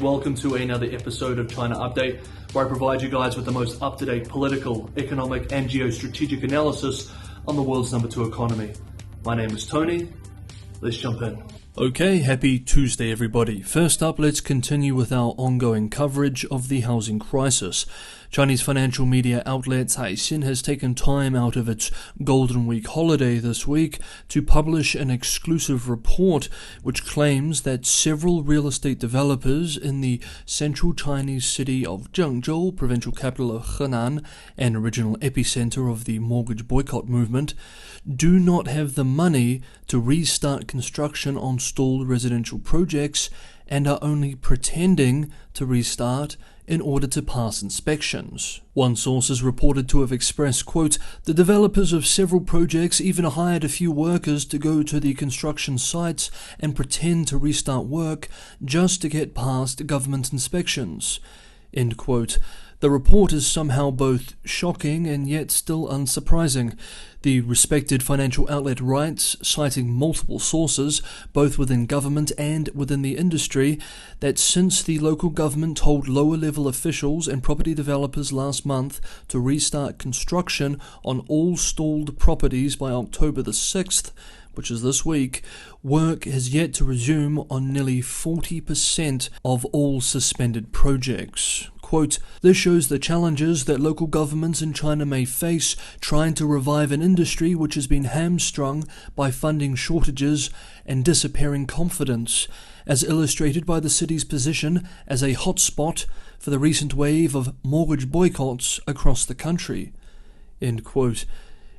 Welcome to another episode of China Update, where I provide you guys with the most up-to-date political, economic and geostrategic analysis on the world's number 2 economy. My name is Tony. Let's jump in. Okay, happy Tuesday everybody. First up, let's continue with our ongoing coverage of the housing crisis. Chinese financial media outlet Caixin has taken time out of its Golden Week holiday this week to publish an exclusive report which claims that several real estate developers in the central Chinese city of Zhengzhou, provincial capital of Henan and original epicenter of the mortgage boycott movement, do not have the money to restart construction on stalled residential projects and are only pretending to restart in order to pass inspections. One source is reported to have expressed, quote, "The developers of several projects even hired a few workers to go to the construction sites and pretend to restart work just to get past government inspections," end quote. The report is somehow both shocking and yet still unsurprising. The respected financial outlet writes, citing multiple sources, both within government and within the industry, that since the local government told lower-level officials and property developers last month to restart construction on all stalled properties by October the 6th, which is this week, work has yet to resume on nearly 40% of all suspended projects. Quote, "This shows the challenges that local governments in China may face trying to revive an industry which has been hamstrung by funding shortages and disappearing confidence, as illustrated by the city's position as a hotspot for the recent wave of mortgage boycotts across the country," end quote.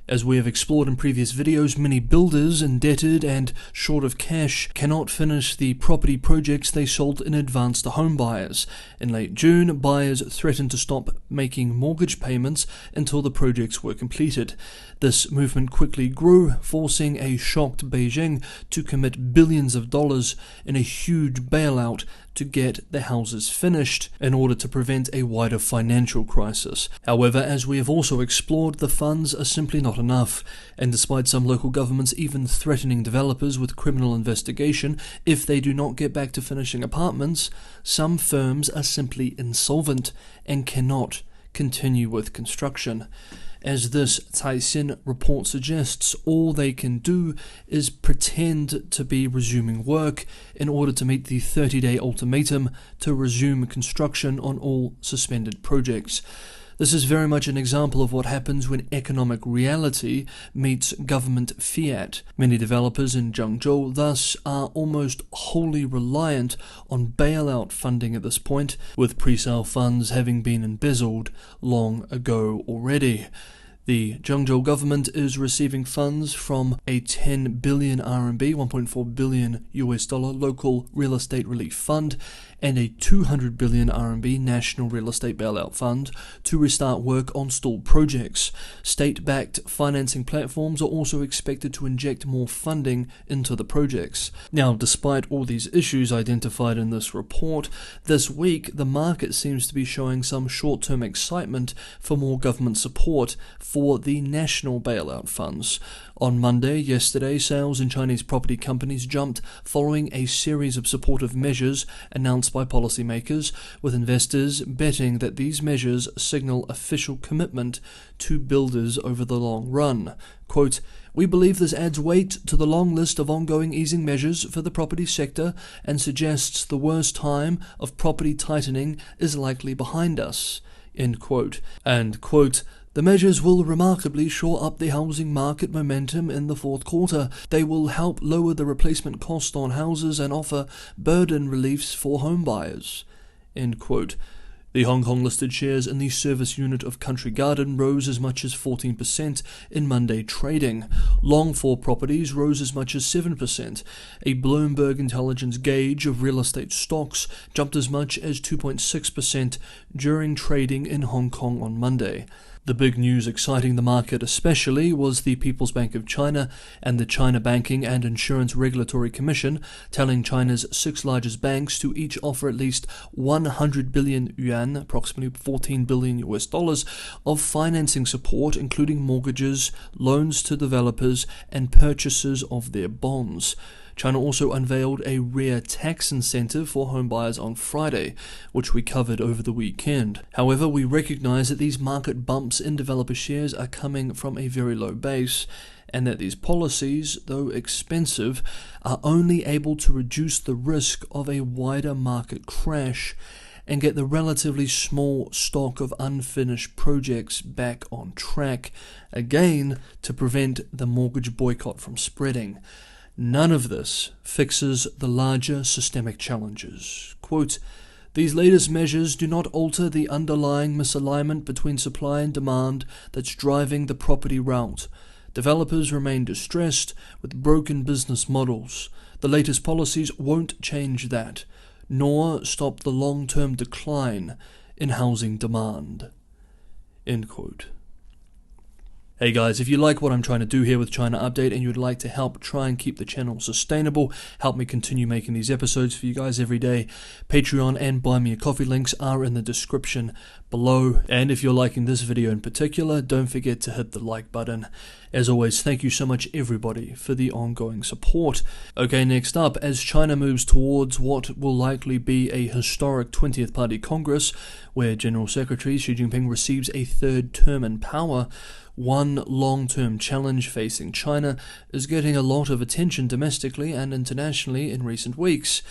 As we have explored in previous videos, many builders, indebted and short of cash, cannot finish the property projects they sold in advance to home buyers. In late June, buyers threatened to stop making mortgage payments until the projects were completed. This movement quickly grew, forcing a shocked Beijing to commit billions of dollars in a huge bailout to get the houses finished in order to prevent a wider financial crisis. However, as we have also explored, the funds are simply not enough, and despite some local governments even threatening developers with criminal investigation if they do not get back to finishing apartments, some firms are simply insolvent and cannot continue with construction. As this Caixin report suggests, all they can do is pretend to be resuming work in order to meet the 30-day ultimatum to resume construction on all suspended projects. This is very much an example of what happens when economic reality meets government fiat. Many developers in Zhengzhou thus are almost wholly reliant on bailout funding at this point, with pre-sale funds having been embezzled long ago already. The Zhengzhou government is receiving funds from a 10 billion RMB, $1.4 billion local real estate relief fund, and a 200 billion RMB national real estate bailout fund to restart work on stalled projects. State-backed financing platforms are also expected to inject more funding into the projects. Now, despite all these issues identified in this report, this week the market seems to be showing some short-term excitement for more government support for the national bailout funds. On Monday, yesterday, sales in Chinese property companies jumped following a series of supportive measures announced by policymakers, with investors betting that these measures signal official commitment to builders over the long run. Quote, "We believe this adds weight to the long list of ongoing easing measures for the property sector and suggests the worst time of property tightening is likely behind us," end quote. And quote, "The measures will remarkably shore up the housing market momentum in the fourth quarter. They will help lower the replacement cost on houses and offer burden reliefs for home buyers," end quote. The Hong Kong-listed shares in the service unit of Country Garden rose as much as 14% in Monday trading. Long-for properties rose as much as 7%. A Bloomberg intelligence gauge of real estate stocks jumped as much as 2.6% during trading in Hong Kong on Monday. The big news exciting the market especially was the People's Bank of China and the China Banking and Insurance Regulatory Commission telling China's 6 largest banks to each offer at least 100 billion yuan, approximately $14 billion of financing support, including mortgages, loans to developers, and purchases of their bonds. China also unveiled a rare tax incentive for home buyers on Friday, which we covered over the weekend. However, we recognize that these market bumps in developer shares are coming from a very low base, and that these policies, though expensive, are only able to reduce the risk of a wider market crash and get the relatively small stock of unfinished projects back on track, again to prevent the mortgage boycott from spreading. None of this fixes the larger systemic challenges. Quote, "These latest measures do not alter the underlying misalignment between supply and demand that's driving the property rout. Developers remain distressed with broken business models. The latest policies won't change that, nor stop the long-term decline in housing demand." End quote. Hey guys, if you like what I'm trying to do here with China Update and you'd like to help try and keep the channel sustainable, help me continue making these episodes for you guys every day, Patreon and Buy Me a Coffee links are in the description below. And if you're liking this video in particular, don't forget to hit the like button. As always, thank you so much everybody for the ongoing support. Okay, next up, as China moves towards what will likely be a historic 20th Party Congress, where General Secretary Xi Jinping receives a third term in power, one long-term challenge facing China is getting a lot of attention domestically and internationally in recent weeks: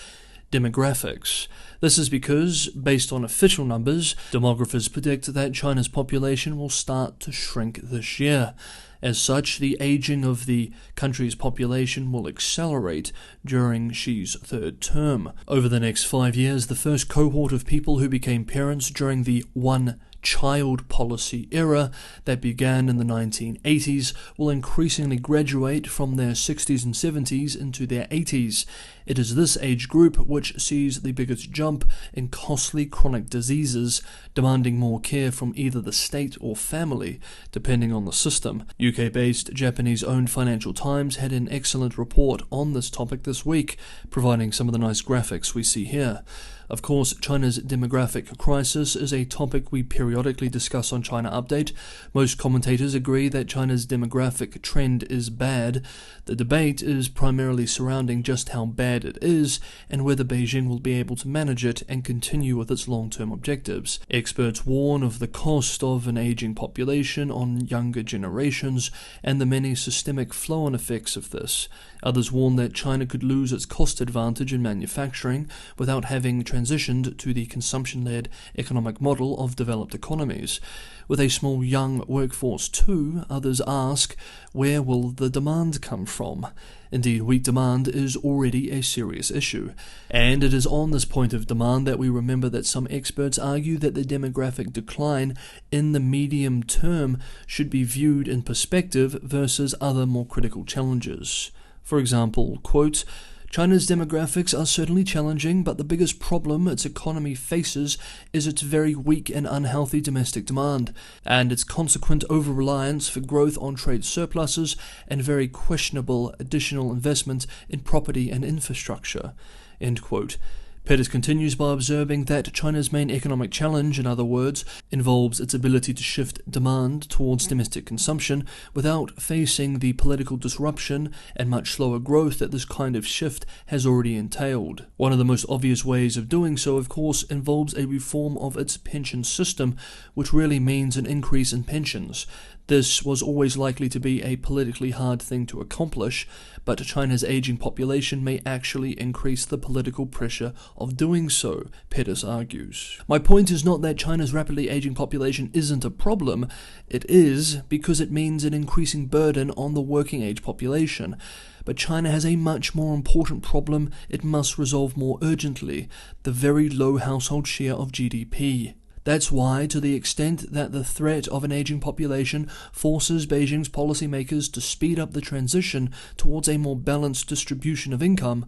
demographics. This is because, based on official numbers, demographers predict that China's population will start to shrink this year. As such, the aging of the country's population will accelerate during Xi's third term. Over the next 5 years, the first cohort of people who became parents during the one-child policy era that began in the 1980s will increasingly graduate from their 60s and 70s into their 80s. It is this age group which sees the biggest jump in costly chronic diseases, demanding more care from either the state or family, depending on the system. UK-based Japanese-owned Financial Times had an excellent report on this topic this week, providing some of the nice graphics we see here. Of course, China's demographic crisis is a topic we periodically discuss on China Update. Most commentators agree that China's demographic trend is bad. The debate is primarily surrounding just how bad it is and whether Beijing will be able to manage it and continue with its long-term objectives. Experts warn of the cost of an aging population on younger generations and the many systemic flow-on effects of this. Others warn that China could lose its cost advantage in manufacturing without having transitioned to the consumption-led economic model of developed economies. With a small young workforce too, others ask, where will the demand come from? Indeed, weak demand is already a serious issue. And it is on this point of demand that we remember that some experts argue that the demographic decline in the medium term should be viewed in perspective versus other more critical challenges. For example, quote, "China's demographics are certainly challenging, but the biggest problem its economy faces is its very weak and unhealthy domestic demand, and its consequent over-reliance for growth on trade surpluses and very questionable additional investment in property and infrastructure." End quote. Pettis continues by observing that China's main economic challenge, in other words, involves its ability to shift demand towards domestic consumption without facing the political disruption and much slower growth that this kind of shift has already entailed. One of the most obvious ways of doing so, of course, involves a reform of its pension system, which really means an increase in pensions. This was always likely to be a politically hard thing to accomplish, but China's aging population may actually increase the political pressure of doing so, Pettis argues. My point is not that China's rapidly aging population isn't a problem. It is, because it means an increasing burden on the working age population. But China has a much more important problem it must resolve more urgently: the very low household share of GDP. That's why, to the extent that the threat of an aging population forces Beijing's policymakers to speed up the transition towards a more balanced distribution of income,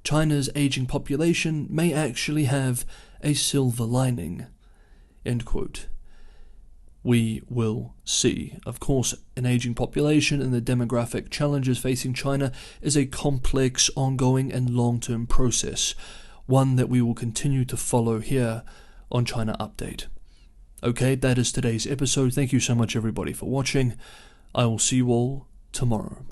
China's aging population may actually have a silver lining. End quote. We will see. Of course, an aging population and the demographic challenges facing China is a complex, ongoing and long-term process, one that we will continue to follow here on China Update. Okay, that is today's episode. Thank you so much everybody for watching. I will see you all tomorrow.